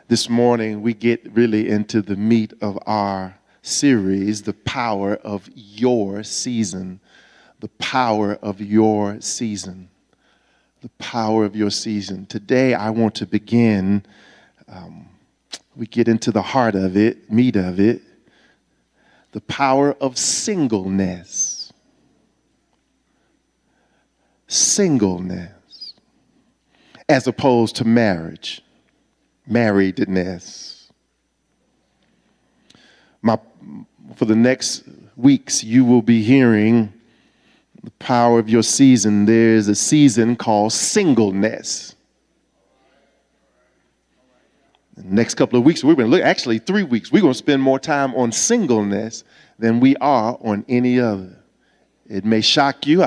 This morning, we get really into the meat of our series, The Power of Your Season. The power of your season. The power of your season. Today, I want to begin, we get into the heart of it, meat of it, the power of singleness. Singleness, as opposed to marriage, marriedness. For the next weeks, you will be hearing the power of your season. There's a season called singleness. The next couple of weeks, we're going to look, actually 3 weeks, we're going to spend more time on singleness than we are on any other. It may shock you.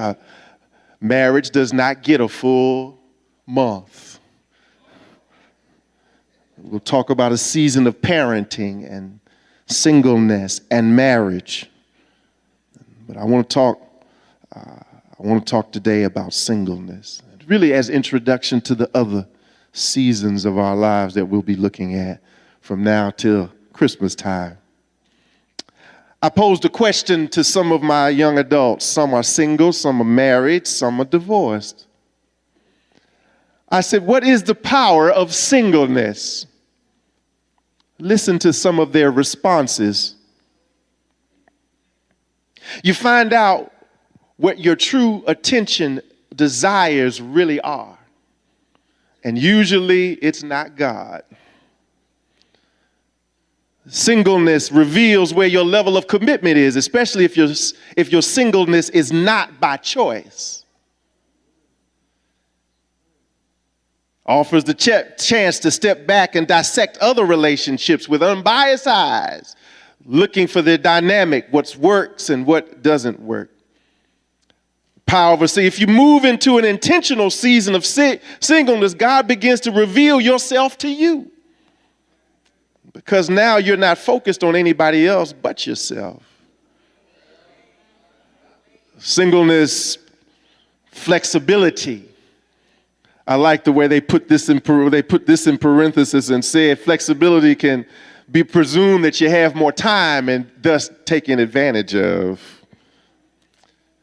Marriage does not get a full month. We'll talk about a season of parenting and singleness and marriage. But I want to talk today about singleness, really as introduction to the other seasons of our lives that we'll be looking at from now till Christmas time. I posed a question to some of my young adults. Some are single, some are married, some are divorced. I said, what is the power of singleness? Listen to some of their responses. You find out what your true attention desires really are. And usually it's not God. Singleness reveals where your level of commitment is, especially if your singleness is not by choice. Offers the chance to step back and dissect other relationships with unbiased eyes, looking for the dynamic, what works and what doesn't work. Power. See, if you move into an intentional season of singleness, God begins to reveal yourself to you. Because now you're not focused on anybody else but yourself. Singleness, flexibility. I like the way they put this in parenthesis and said flexibility can be presumed that you have more time and thus taken advantage of.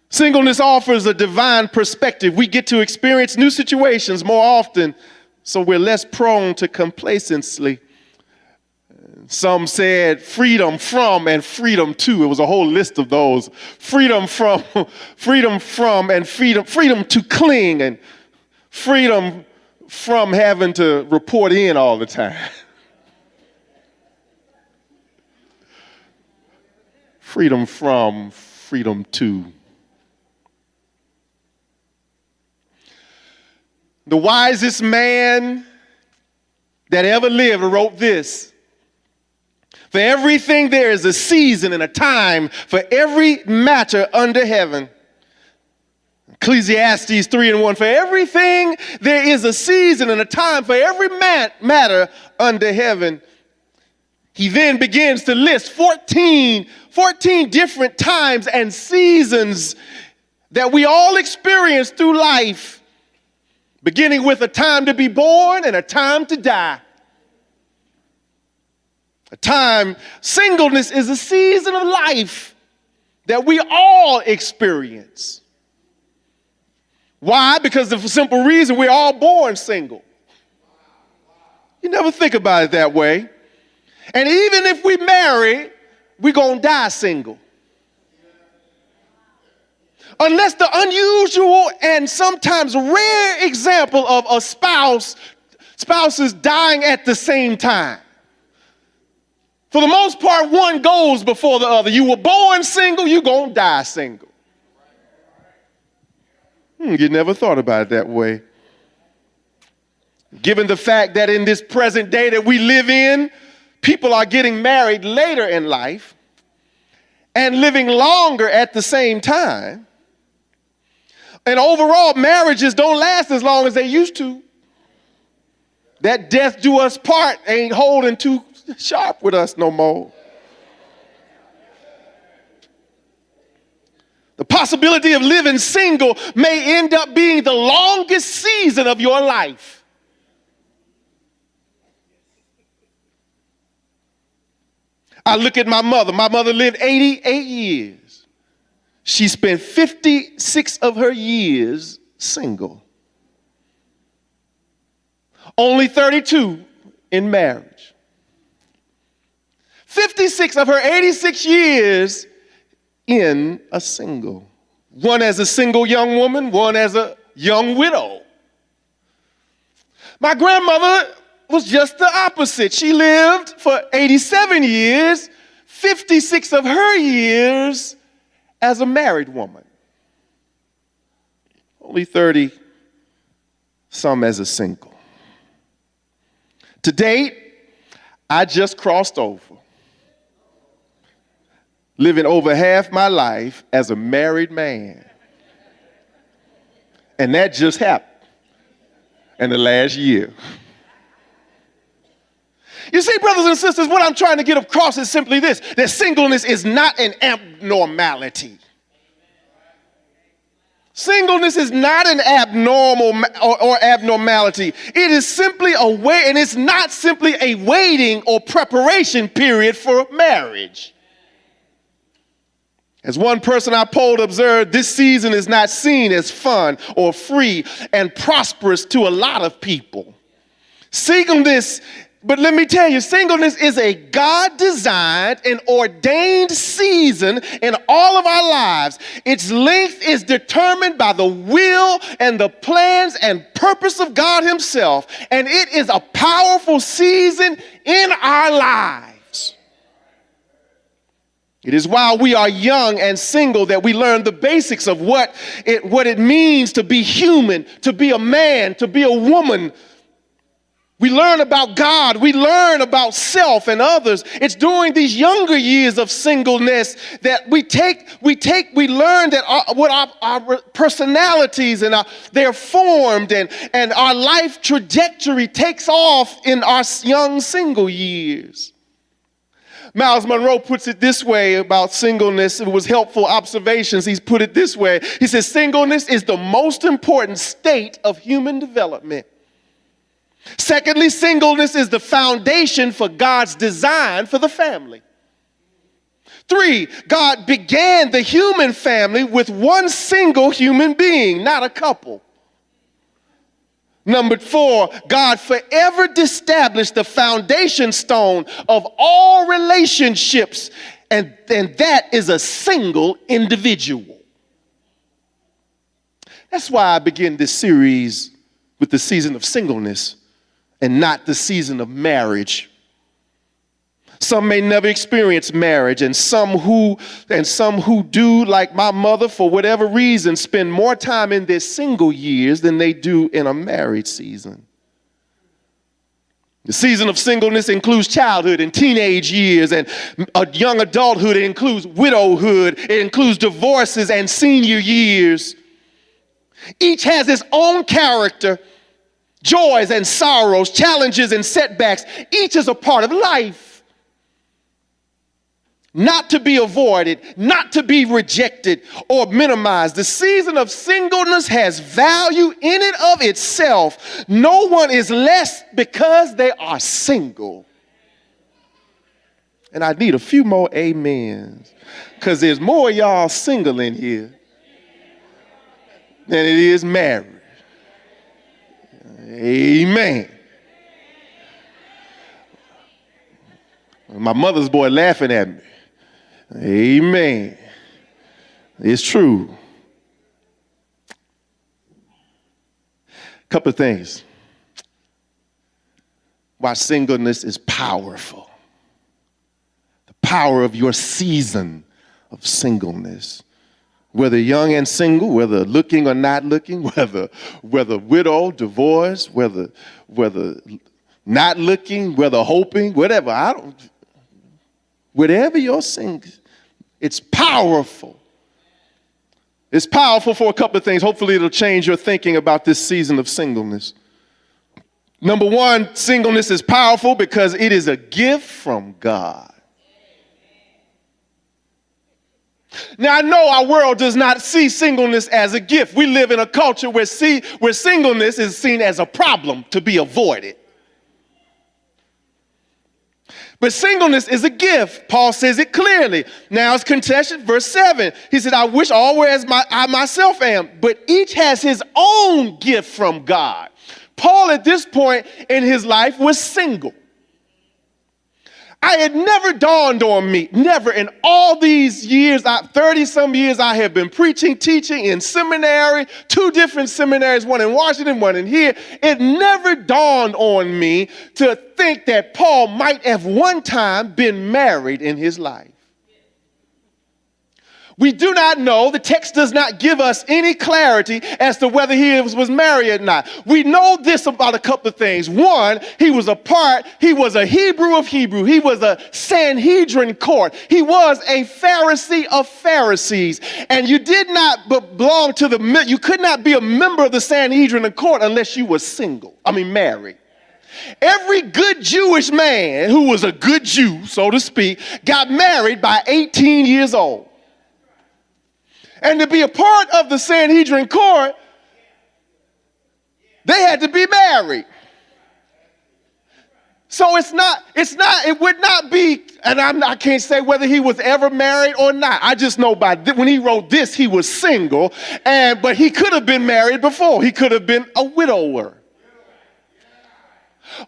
Singleness offers a divine perspective. We get to experience new situations more often, so we're less prone to complacency. Some said freedom from and freedom to. It was a whole list of those. Freedom from, and freedom to cling, and freedom from having to report in all the time. Freedom from, freedom to. The wisest man that ever lived wrote this: for everything there is a season and a time for every matter under heaven. Ecclesiastes 3:1, for everything there is a season and a time for every matter under heaven. He then begins to list 14 different times and seasons that we all experience through life, beginning with a time to be born and a time to die. Singleness is a season of life that we all experience. Why? Because of the simple reason we're all born single. You never think about it that way. And even if we marry, we're going to die single. Unless the unusual and sometimes rare example of a spouses dying at the same time. For the most part, one goes before the other. You were born single, you're going to die single. You never thought about it that way. Given the fact that in this present day that we live in, people are getting married later in life and living longer at the same time. And overall, marriages don't last as long as they used to. That death do us part ain't holding too sharp with us no more. The possibility of living single may end up being the longest season of your life. I look at my mother. My mother lived 88 years. She spent 56 of her years single. Only 32 in marriage. 56 of her 86 years in a single. One as a single young woman, one as a young widow. My grandmother was just the opposite. She lived for 87 years, 56 of her years as a married woman. Only 30 some as a single. To date, I just crossed over, living over half my life as a married man. And that just happened in the last year. You see, brothers and sisters, what I'm trying to get across is simply this, that singleness is not an abnormality. Singleness is not an abnormal or abnormality. It is simply a way, and it's not simply a waiting or preparation period for marriage. As one person I polled observed, this season is not seen as fun or free and prosperous to a lot of people. Singleness, but let me tell you, singleness is a God-designed and ordained season in all of our lives. Its length is determined by the will and the plans and purpose of God Himself, and it is a powerful season in our lives. It is while we are young and single that we learn the basics of what it means to be human, to be a man, to be a woman. We learn about God. We learn about self and others. It's during these younger years of singleness that we learn that our personalities and they're formed and our life trajectory takes off in our young single years. Miles Monroe puts it this way about singleness. It was helpful observations. He's put it this way. He says, singleness is the most important state of human development. Secondly, singleness is the foundation for God's design for the family. 3, God began the human family with one single human being, not a couple. Number 4, God forever established the foundation stone of all relationships, and that is a single individual. That's why I begin this series with the season of singleness and not the season of marriage. Some may never experience marriage, and some who do, like my mother, for whatever reason, spend more time in their single years than they do in a married season. The season of singleness includes childhood and teenage years and a young adulthood. It includes widowhood. It includes divorces and senior years. Each has its own character, joys and sorrows, challenges and setbacks. Each is a part of life. Not to be avoided, not to be rejected or minimized. The season of singleness has value in and of itself. No one is less because they are single. And I need a few more amens, because there's more of y'all single in here than it is married. Amen. My mother's boy laughing at me. Amen. It's true. Couple of things. Why singleness is powerful. The power of your season of singleness. Whether young and single, whether looking or not looking, whether widow, divorced, whether not looking, whether hoping, whatever. Whatever you're single, it's powerful. It's powerful for a couple of things. Hopefully it'll change your thinking about this season of singleness. Number 1, singleness is powerful because it is a gift from God. Now, I know our world does not see singleness as a gift. We live in a culture where singleness is seen as a problem to be avoided. But singleness is a gift. Paul says it clearly. Now it's contested. Verse 7. He said, I wish all were as I myself am. But each has his own gift from God. Paul at this point in his life was single. I had never dawned on me, never in all these years, 30-some years I have been preaching, teaching in seminary, 2 different seminaries, one in Washington, one in here. It never dawned on me to think that Paul might have one time been married in his life. We do not know. The text does not give us any clarity as to whether he was married or not. We know this about a couple of things. One, he was a Hebrew of Hebrew. He was a Sanhedrin court. He was a Pharisee of Pharisees. And you did not belong to you could not be a member of the Sanhedrin court unless you were married. Every good Jewish man who was a good Jew, so to speak, got married by 18 years old. And to be a part of the Sanhedrin court, they had to be married. So it would not be, and I can't say whether he was ever married or not. I just know when he wrote this, he was single, but he could have been married before. He could have been a widower.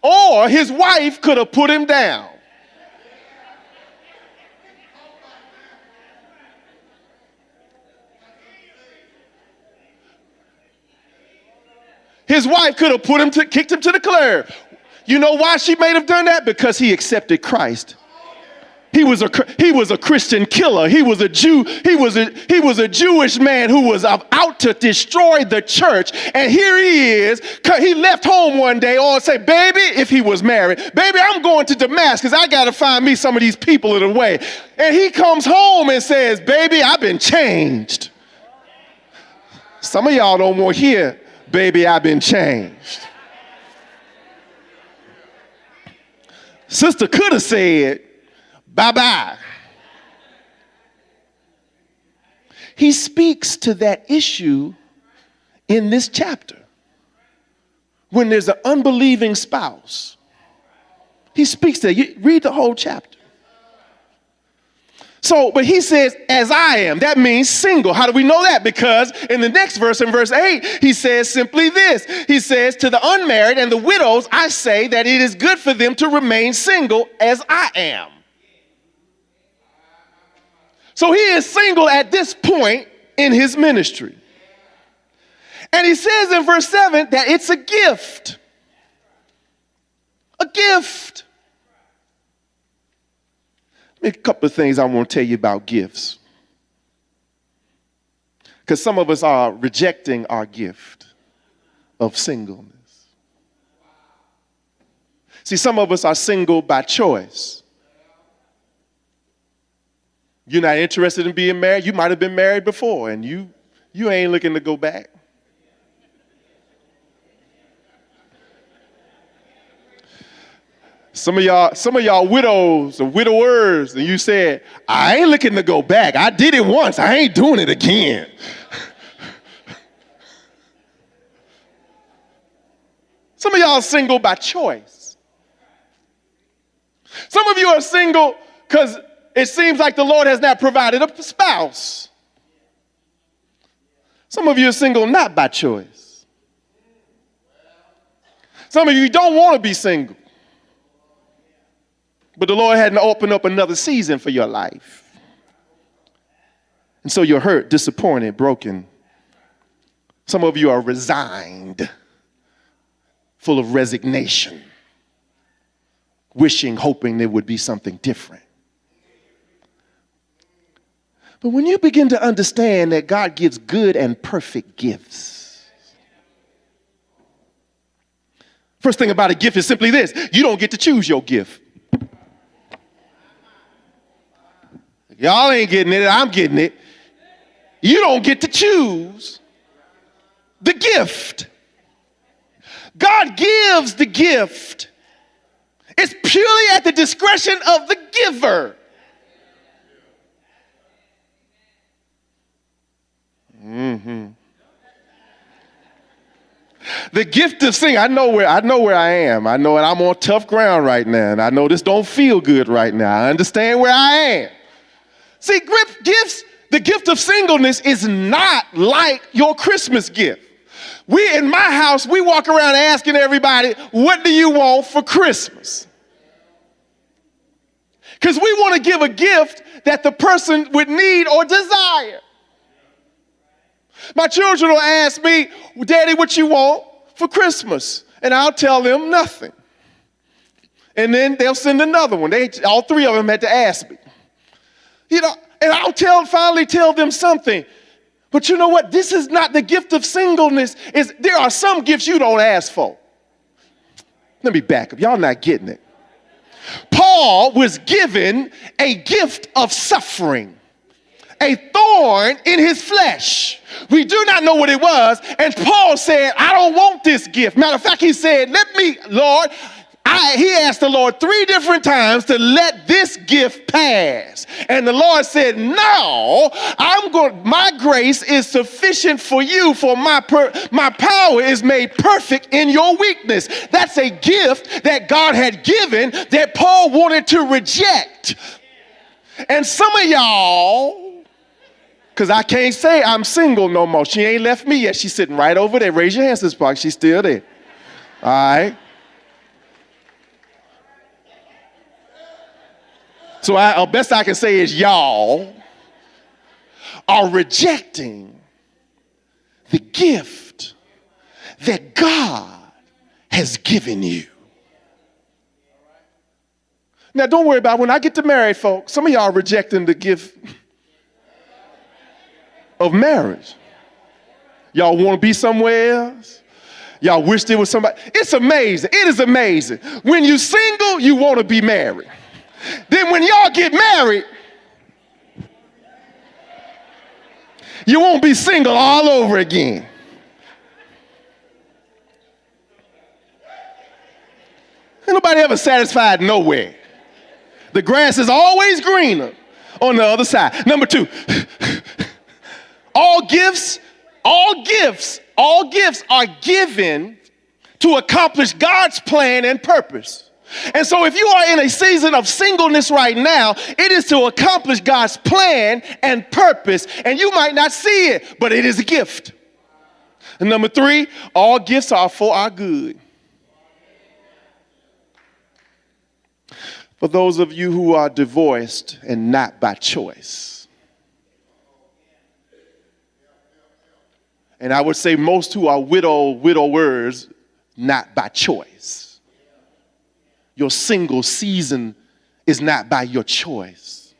Or his wife could have put him down. His wife could have kicked him to the curb. You know why she may have done that? Because he accepted Christ. He was a Christian killer. He was a Jew. He was a Jewish man who was out to destroy the church. And here he is. He left home one day or say, baby, if he was married, baby, I'm going to Damascus. I got to find me some of these people in the way. And he comes home and says, baby, I've been changed. Some of y'all don't want to hear, baby, I've been changed. Sister could have said, bye-bye. He speaks to that issue in this chapter. When there's an unbelieving spouse, he speaks to you. Read the whole chapter. But he says, as I am, that means single. How do we know that? Because in the next verse, in verse 8, he says simply this. He says, to the unmarried and the widows, I say that it is good for them to remain single as I am. So he is single at this point in his ministry. And he says in verse 7 that it's a gift. A gift. A couple of things I want to tell you about gifts. Because some of us are rejecting our gift of singleness. See, some of us are single by choice. You're not interested in being married. You might have been married before, and you ain't looking to go back. Some of y'all widows or widowers, and you said, I ain't looking to go back. I did it once. I ain't doing it again. Some of y'all are single by choice. Some of you are single because it seems like the Lord has not provided a spouse. Some of you are single not by choice. Some of you don't want to be single. But the Lord hadn't opened up another season for your life. And so you're hurt, disappointed, broken. Some of you are resigned, full of resignation, wishing, hoping there would be something different. But when you begin to understand that God gives good and perfect gifts, first thing about a gift is simply this: you don't get to choose your gift. Y'all ain't getting it, I'm getting it. You don't get to choose the gift. God gives the gift. It's purely at the discretion of the giver. The gift of singing. I know where I am. I know that I'm on tough ground right now. And I know this don't feel good right now. I understand where I am. See, the gift of singleness is not like your Christmas gift. In my house, we walk around asking everybody, what do you want for Christmas? Because we want to give a gift that the person would need or desire. My children will ask me, Daddy, what you want for Christmas? And I'll tell them nothing. And then they'll send another one. All three of them had to ask me. And I'll finally tell them something. But you know what? This is not the gift of singleness. There are some gifts you don't ask for. Let me back up. Y'all not getting it. Paul was given a gift of suffering, a thorn in his flesh. We do not know what it was. And Paul said, I don't want this gift. Matter of fact, he said, Lord, he asked the Lord 3 different times to let this gift pass. And the Lord said, no, my grace is sufficient for you, for my power is made perfect in your weakness. That's a gift that God had given that Paul wanted to reject. And some of y'all, because I can't say I'm single no more. She ain't left me yet. She's sitting right over there. Raise your hand, Sister Park. She's still there. All right. So the best I can say is y'all are rejecting the gift that God has given you. Now, don't worry about it. When I get to married folks, some of y'all are rejecting the gift of marriage. Y'all want to be somewhere else. Y'all wish there was somebody. It's amazing. It is amazing. When you're single, you want to be married. Then when y'all get married, you won't be single all over again. Ain't nobody ever satisfied nowhere. The grass is always greener on the other side. Number 2, all gifts are given to accomplish God's plan and purpose. And so if you are in a season of singleness right now, it is to accomplish God's plan and purpose. And you might not see it, but it is a gift. And number 3, all gifts are for our good. For those of you who are divorced and not by choice. And I would say most who are widowers, not by choice. Your single season is not by your choice.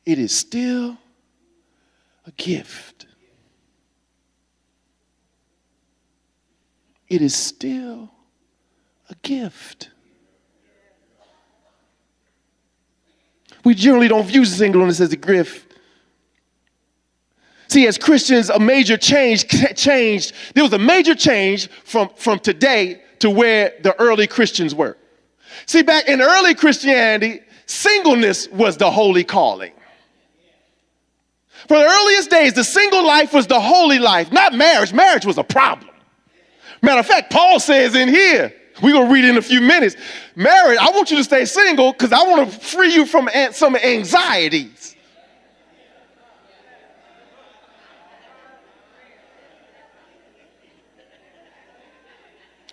It is still a gift. It is still a gift. We generally don't view singleness as a gift. See, as Christians, a major change changed. There was a major change from today to where the early Christians were. See, back in early Christianity, singleness was the holy calling. For the earliest days, the single life was the holy life, not marriage. Marriage was a problem. Matter of fact, Paul says in here, we're going to read it in a few minutes, marriage, I want you to stay single because I want to free you from some anxieties.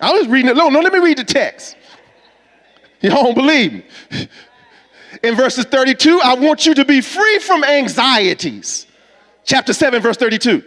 I was reading it. No, let me read the text. You don't believe me. In verses 32, I want you to be free from anxieties. Chapter 7, verse 32.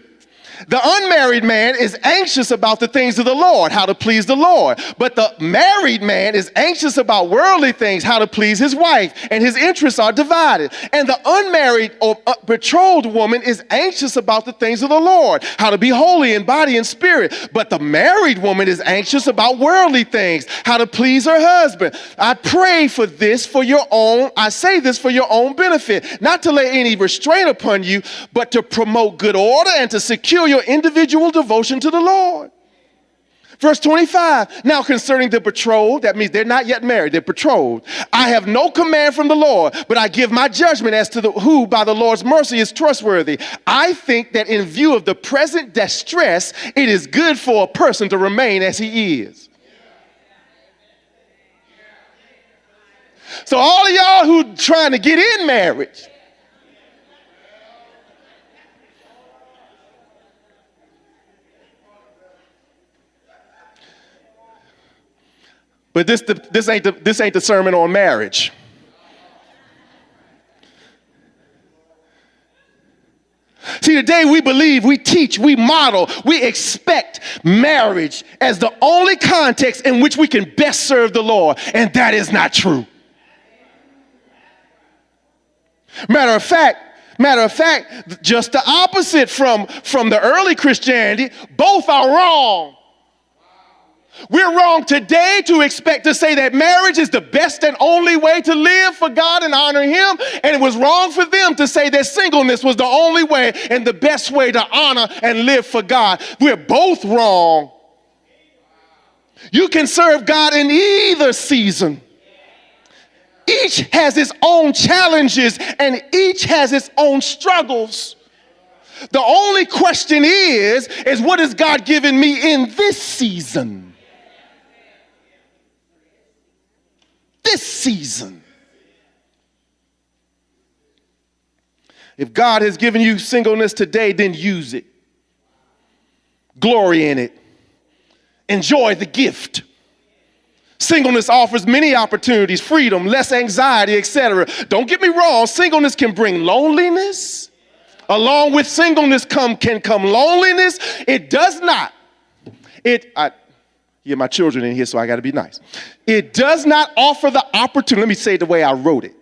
The unmarried man is anxious about the things of the Lord, how to please the Lord. But the married man is anxious about worldly things, how to please his wife, and his interests are divided. And the unmarried or betrothed woman is anxious about the things of the Lord, how to be holy in body and spirit. But the married woman is anxious about worldly things, how to please her husband. I say this for your own benefit, not to lay any restraint upon you, but to promote good order and to secure your individual devotion to the Lord. Verse 25, now concerning the betrothed, that means they're not yet married, they're betrothed. I have no command from the Lord, but I give my judgment as to who by the Lord's mercy is trustworthy. I think that in view of the present distress, it is good for a person to remain as he is. So all of y'all who trying to get in marriage, but this ain't the sermon on marriage. See, today we believe, we teach, we model, we expect marriage as the only context in which we can best serve the Lord, and that is not true. Matter of fact, just the opposite from the early Christianity, both are wrong. We're wrong today to expect to say that marriage is the best and only way to live for God and honor Him. And it was wrong for them to say that singleness was the only way and the best way to honor and live for God. We're both wrong. You can serve God in either season. Each has its own challenges and each has its own struggles. The only question is what has God given me in this season? This season. If God has given you singleness today, then use it. Glory in it. Enjoy the gift. Singleness offers many opportunities, freedom, less anxiety, etc. Don't get me wrong, singleness can bring loneliness. Along with singleness can come loneliness. It does not. My children in here, so I got to be nice. It does not offer the opportunity. Let me say it the way I wrote it.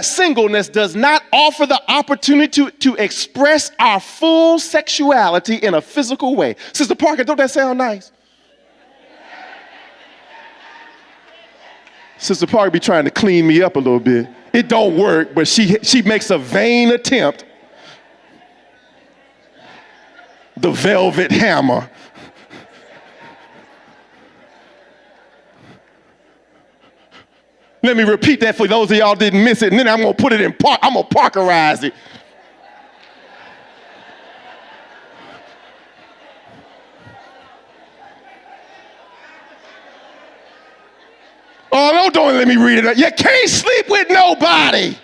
Singleness does not offer the opportunity to express our full sexuality in a physical way. Sister Parker, don't that sound nice? Sister Parker be trying to clean me up a little bit. It don't work, but she makes a vain attempt. The velvet hammer. Let me repeat that for those of y'all didn't miss it, and then I'm going to put it in I'm going to Parkerize it. Oh, don't let me read it. You can't sleep with nobody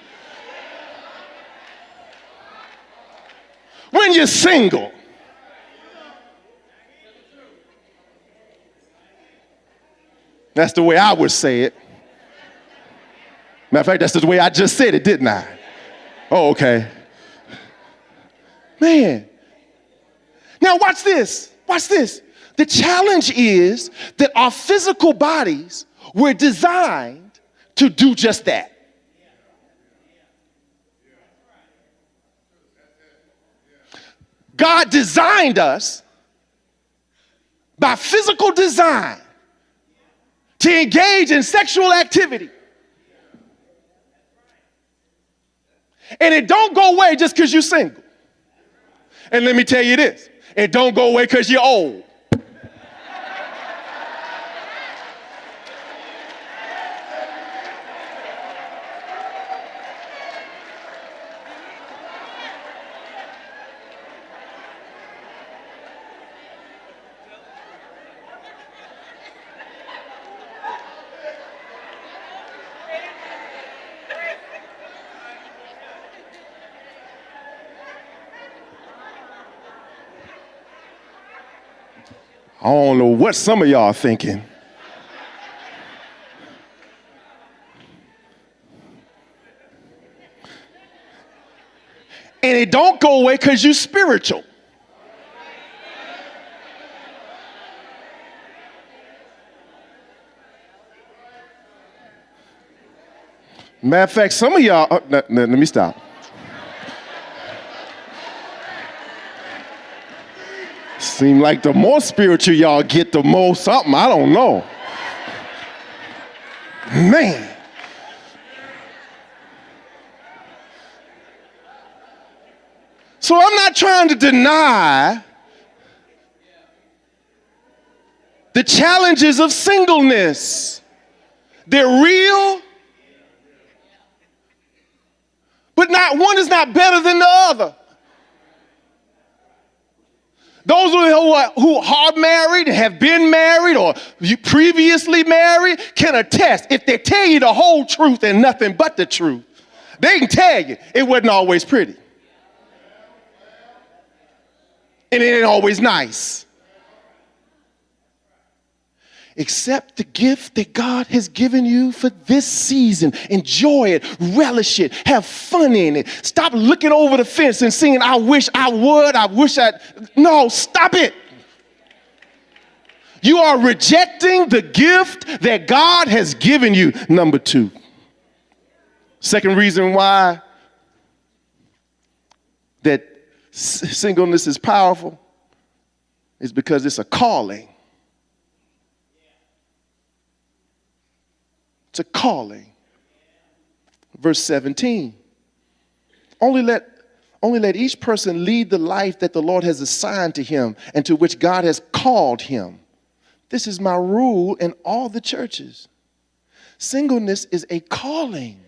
when you're single. That's the way I would say it. Matter of fact, that's the way I just said it, didn't I? Oh, okay. Man. Now watch this. Watch this. The challenge is that our physical bodies were designed to do just that. God designed us by physical design to engage in sexual activity. And it don't go away just because you're single. And let me tell you this, it don't go away because you're old. I don't know what some of y'all are thinking. And it don't go away because you're spiritual. Matter of fact, some of y'all, let me stop. Seem like the more spiritual y'all get, the more something, I don't know. Man. So I'm not trying to deny the challenges of singleness. They're real, but not one is not better than the other. Those who are married, have been married, or you previously married can attest. If they tell you the whole truth and nothing but the truth, they can tell you it wasn't always pretty. And it ain't always nice. Accept the gift that God has given you for this season. Enjoy it, relish it, have fun in it. Stop looking over the fence and singing, I wish I would, I wish I... No, stop it. You are rejecting the gift that God has given you. Number 2. Second reason why that singleness is powerful is because it's a calling. It's a calling. Verse 17. Only let each person lead the life that the Lord has assigned to him and to which God has called him. This is my rule in all the churches. Singleness is a calling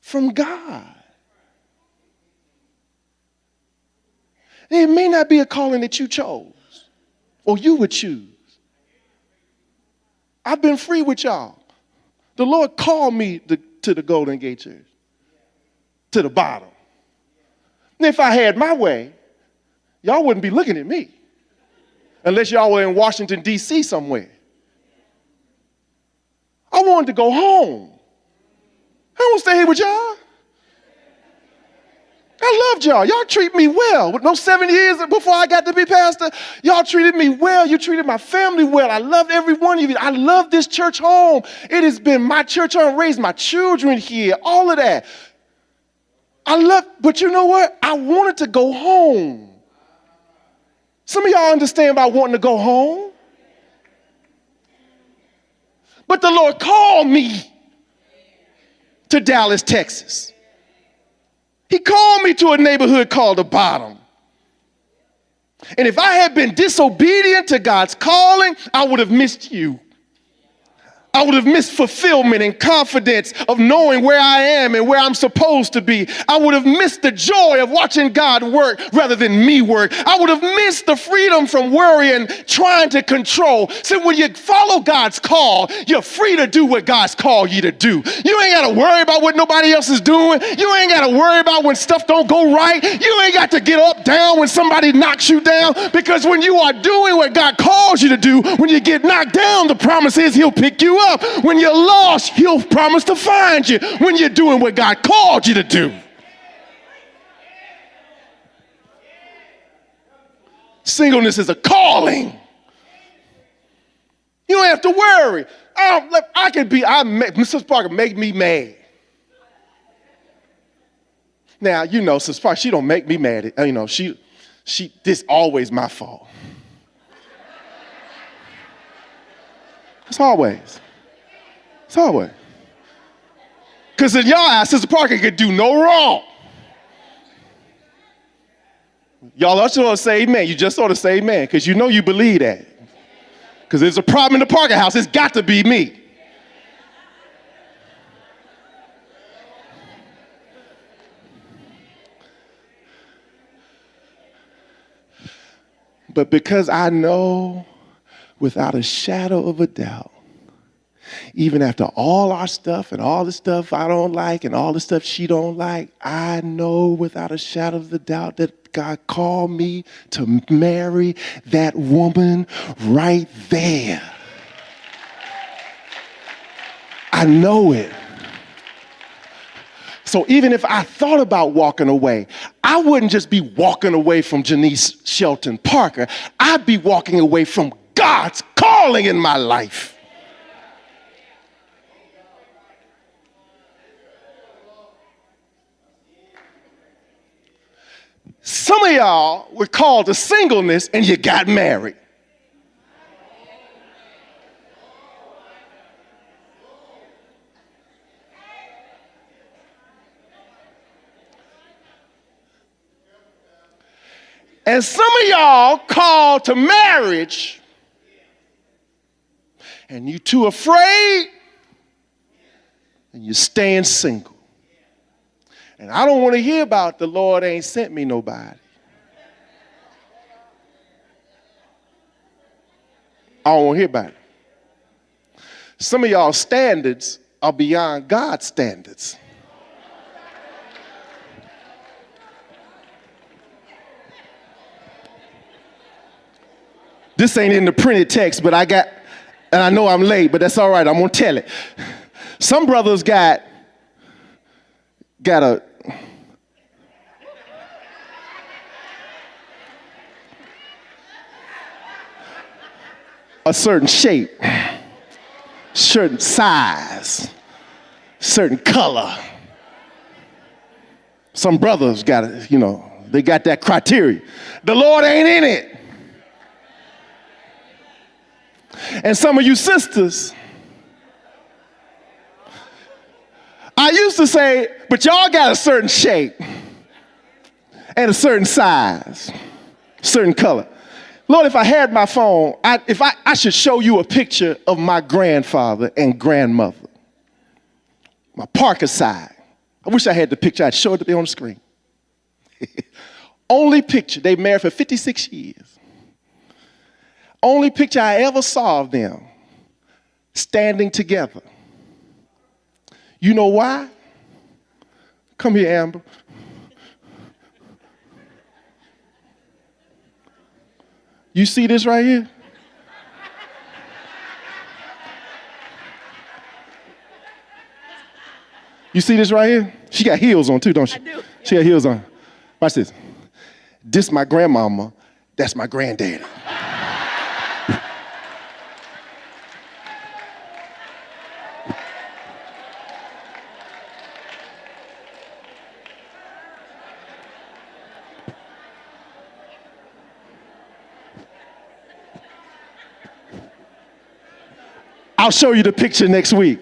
from God. And it may not be a calling that you chose or you would choose. I've been free with y'all. The Lord called me to the Golden Gate Church, to the bottom. And if I had my way, y'all wouldn't be looking at me unless y'all were in Washington, D.C. somewhere. I wanted to go home. I don't want to stay here with y'all. I loved y'all. Y'all treat me well. With those 7 years before I got to be pastor, y'all treated me well. You treated my family well. I love every one of you. I love this church home. It has been my church home. Raised my children here. All of that. But you know what? I wanted to go home. Some of y'all understand about wanting to go home. But the Lord called me to Dallas, Texas. He called me to a neighborhood called the Bottom. And if I had been disobedient to God's calling, I would have missed you. I would have missed fulfillment and confidence of knowing where I am and where I'm supposed to be. I would have missed the joy of watching God work rather than me work. I would have missed the freedom from worrying, trying to control. So when you follow God's call, you're free to do what God's called you to do. You ain't got to worry about what nobody else is doing. You ain't got to worry about when stuff don't go right. You ain't got to get up, down when somebody knocks you down, because when you are doing what God calls you to do, when you get knocked down, the promise is he'll pick you up. When you're lost, he'll promise to find you when you're doing what God called you to do. Singleness is a calling. You don't have to worry. Mrs. Parker make me mad. Now, you know, Sister Parker, she don't make me mad. You know, this always my fault. It's always. It's always. Because in your eyes, Sister Parker could do no wrong. Y'all also ought to say amen. You just ought to say amen, because you know you believe that. Because there's a problem in the Parker house. It's got to be me. But because I know without a shadow of a doubt, even after all our stuff and all the stuff I don't like and all the stuff she don't like, I know without a shadow of a doubt that God called me to marry that woman right there. I know it. So even if I thought about walking away, I wouldn't just be walking away from Janice Shelton Parker. I'd be walking away from God's calling in my life. Some of y'all were called to singleness and you got married. And some of y'all called to marriage and you too afraid, and you're staying single. And I don't want to hear about the Lord ain't sent me nobody. I don't want to hear about it. Some of y'all standards are beyond God's standards. This ain't in the printed text, but and I know I'm late, but that's all right. I'm going to tell it. Some brothers got a certain shape, certain size, certain color. Some brothers got it, they got that criteria. The Lord ain't in it. And some of you sisters, I used to say, but y'all got a certain shape and a certain size, certain color. Lord, if I had my phone, I should show you a picture of my grandfather and grandmother, my Parker side. I wish I had the picture. I'd show it to be on the screen. Only picture. They married for 56 years. Only picture I ever saw of them standing together. You know why? Come here, Amber. You see this right here? You see this right here? She got heels on too, don't she? I do. She got heels on. Watch this. This my grandmama, that's my granddaddy. I'll show you the picture next week.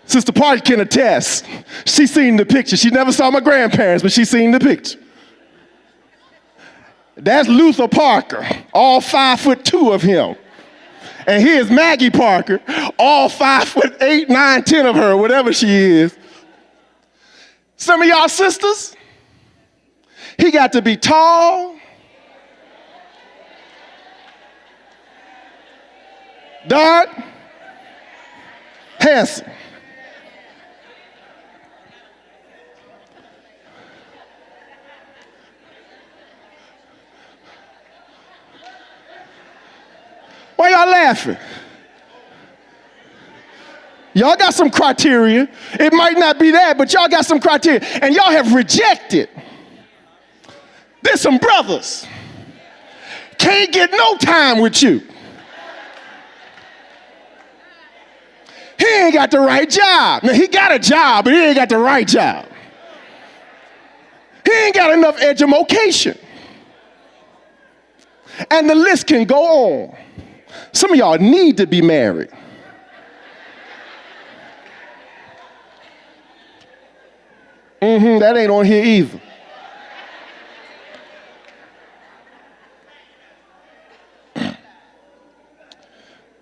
Sister Parker can attest. She's seen the picture. She never saw my grandparents, but she's seen the picture. That's Luther Parker, all 5'2" of him. And here's Maggie Parker, all 5'8", 9, 10 of her, whatever she is. Some of y'all sisters, he got to be tall, dark, handsome. Why y'all laughing? Y'all got some criteria. It might not be that, but y'all got some criteria. And y'all have rejected. There's some brothers. Can't get no time with you. He ain't got the right job. Now, he got a job, but he ain't got the right job. He ain't got enough education. And the list can go on. Some of y'all need to be married. That ain't on here either.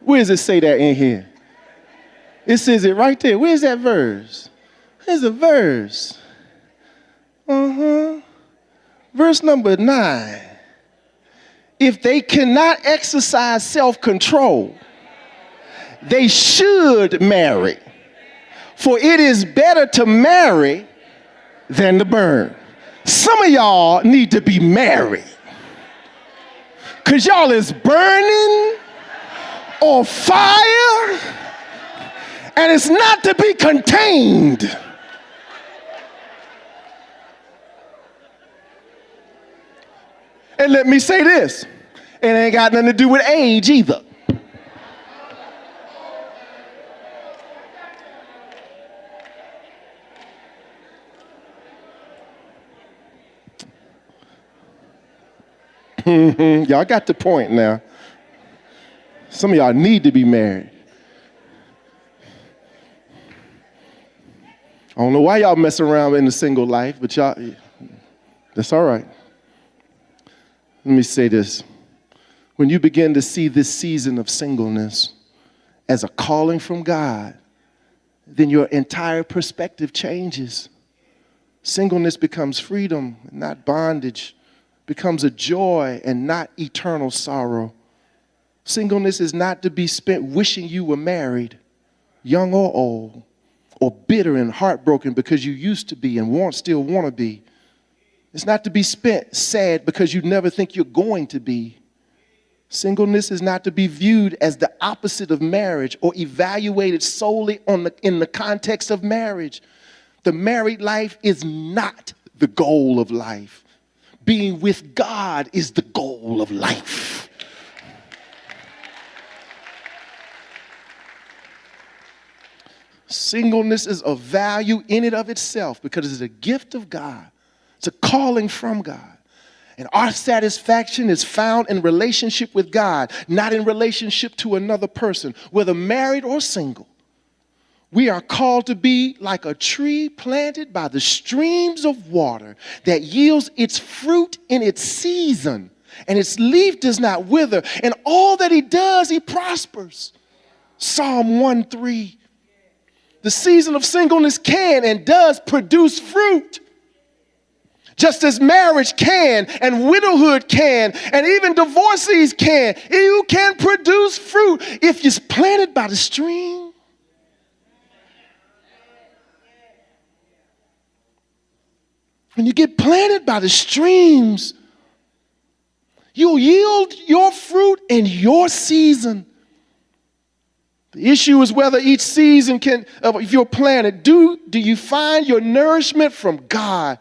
Where does it say that in here? It says it right there. Where's that verse? There's a verse. Verse number 9. If they cannot exercise self-control, they should marry. For it is better to marry than to burn. Some of y'all need to be married. Because y'all is burning on fire, and it's not to be contained. And let me say this, it ain't got nothing to do with age either. Y'all got the point now. Some of y'all need to be married. I don't know why y'all mess around in the single life, but y'all, that's all right. Let me say this. When you begin to see this season of singleness as a calling from God, then your entire perspective changes. Singleness becomes freedom, not bondage, becomes a joy and not eternal sorrow. Singleness is not to be spent wishing you were married, young or old, or bitter and heartbroken because you used to be and still want to be. It's not to be spent sad because you never think you're going to be. Singleness is not to be viewed as the opposite of marriage or evaluated solely in the context of marriage. The married life is not the goal of life. Being with God is the goal of life. Singleness is of value in and of itself because it's a gift of God. It's a calling from God. And our satisfaction is found in relationship with God, not in relationship to another person, whether married or single. We are called to be like a tree planted by the streams of water that yields its fruit in its season, and its leaf does not wither. And all that he does, he prospers. Psalm 1:3. The season of singleness can and does produce fruit. Just as marriage can and widowhood can and even divorcees can. You can produce fruit if you're planted by the stream. When you get planted by the streams, you'll yield your fruit in your season. The issue is whether each season if you're planted, do you find your nourishment from God?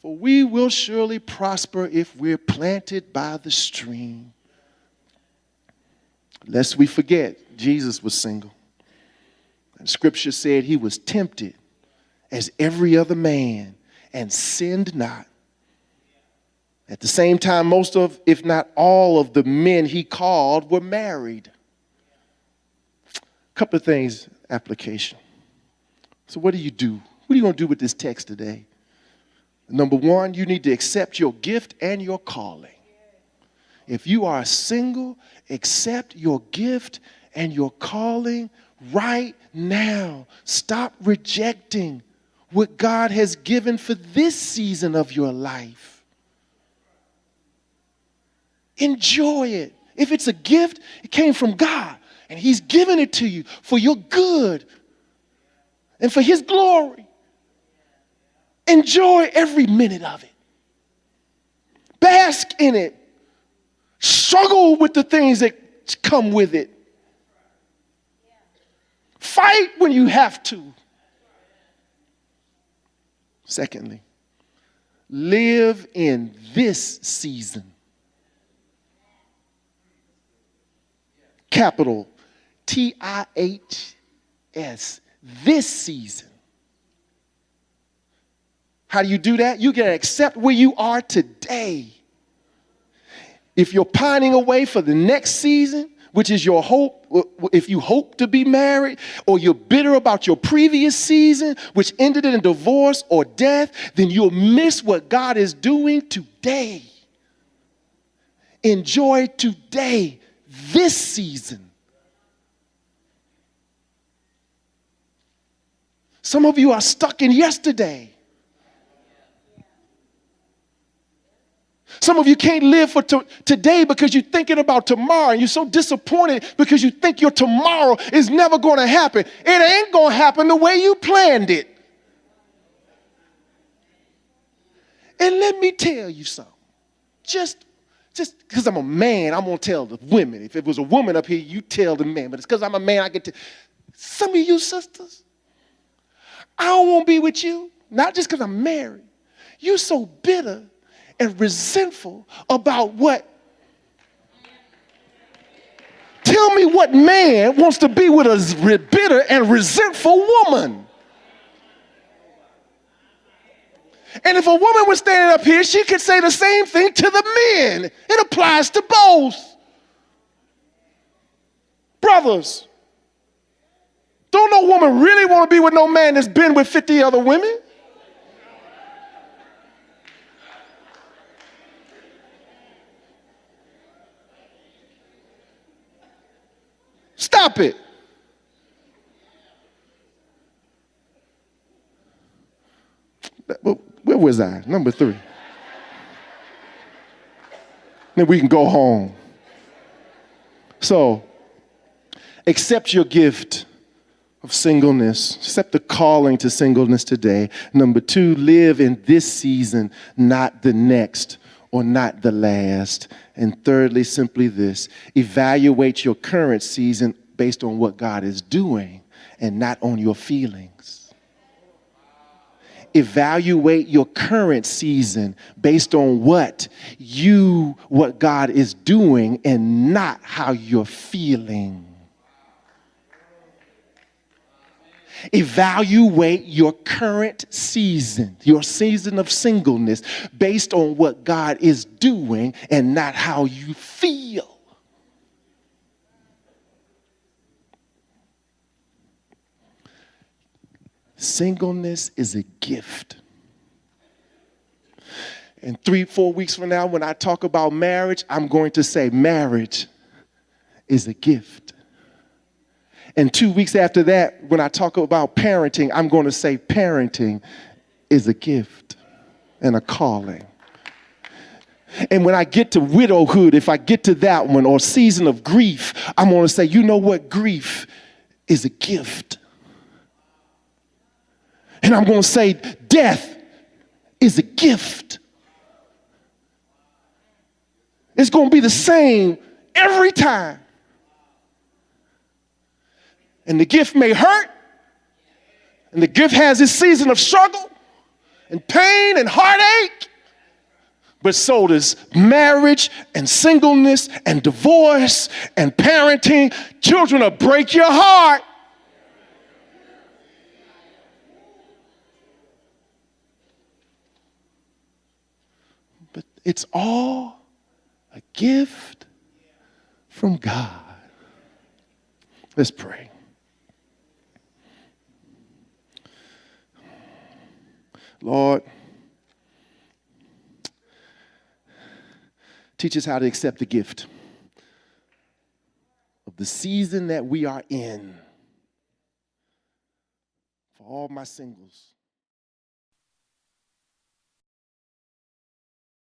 For we will surely prosper if we're planted by the stream. Lest we forget, Jesus was single. And Scripture said he was tempted as every other man and sinned not. At the same time, most of, if not all of the men he called were married. A couple of things, application. So what do you do? What are you going to do with this text today? Number one, you need to accept your gift and your calling. If you are single, accept your gift and your calling right now. Stop rejecting what God has given for this season of your life. Enjoy it. If it's a gift, it came from God, and he's given it to you for your good and for his glory. Enjoy every minute of it. Bask in it. Struggle with the things that come with it. Fight when you have to. Secondly, live in this season. Capital TIHS. This season. How do you do that? You can accept where you are today. If you're pining away for the next season, which is your hope, if you hope to be married, or you're bitter about your previous season, which ended in divorce or death, then you'll miss what God is doing today. Enjoy today, this season. Some of you are stuck in yesterday. Some of you can't live for today because you're thinking about tomorrow, and you're so disappointed because you think your tomorrow is never going to happen. It ain't going to happen the way you planned it. And let me tell you something. Just because I'm a man, I'm going to tell the women. If it was a woman up here, you tell the man. But it's because I'm a man, I get to. Some of you sisters, I don't want to be with you, not just because I'm married. You're so bitter and resentful about what? Tell me what man wants to be with a bitter and resentful woman? And if a woman was standing up here, she could say the same thing to the men. It applies to both. Brothers, don't no woman really want to be with no man that's been with 50 other women? Stop it. Where was I? Number 3. Then we can go home. So, accept your gift of singleness. Accept the calling to singleness today. Number 2, live in this season, not the next or not the last. And thirdly, simply this: evaluate your current season based on what God is doing and not on your feelings. Evaluate your current season based on what God is doing and not how you're feeling. Evaluate your current season, your season of singleness, based on what God is doing and not how you feel. Singleness is a gift. And 3-4 weeks from now, when I talk about marriage, I'm going to say marriage is a gift. And 2 weeks after that, when I talk about parenting, I'm going to say parenting is a gift and a calling. And when I get to widowhood, if I get to that one, or season of grief, I'm going to say, you know what? Grief is a gift. And I'm going to say death is a gift. It's going to be the same every time. And the gift may hurt, and the gift has its season of struggle and pain and heartache, but so does marriage and singleness and divorce and parenting. Children will break your heart. But it's all a gift from God. Let's pray. Lord, teach us how to accept the gift of the season that we are in. For all my singles,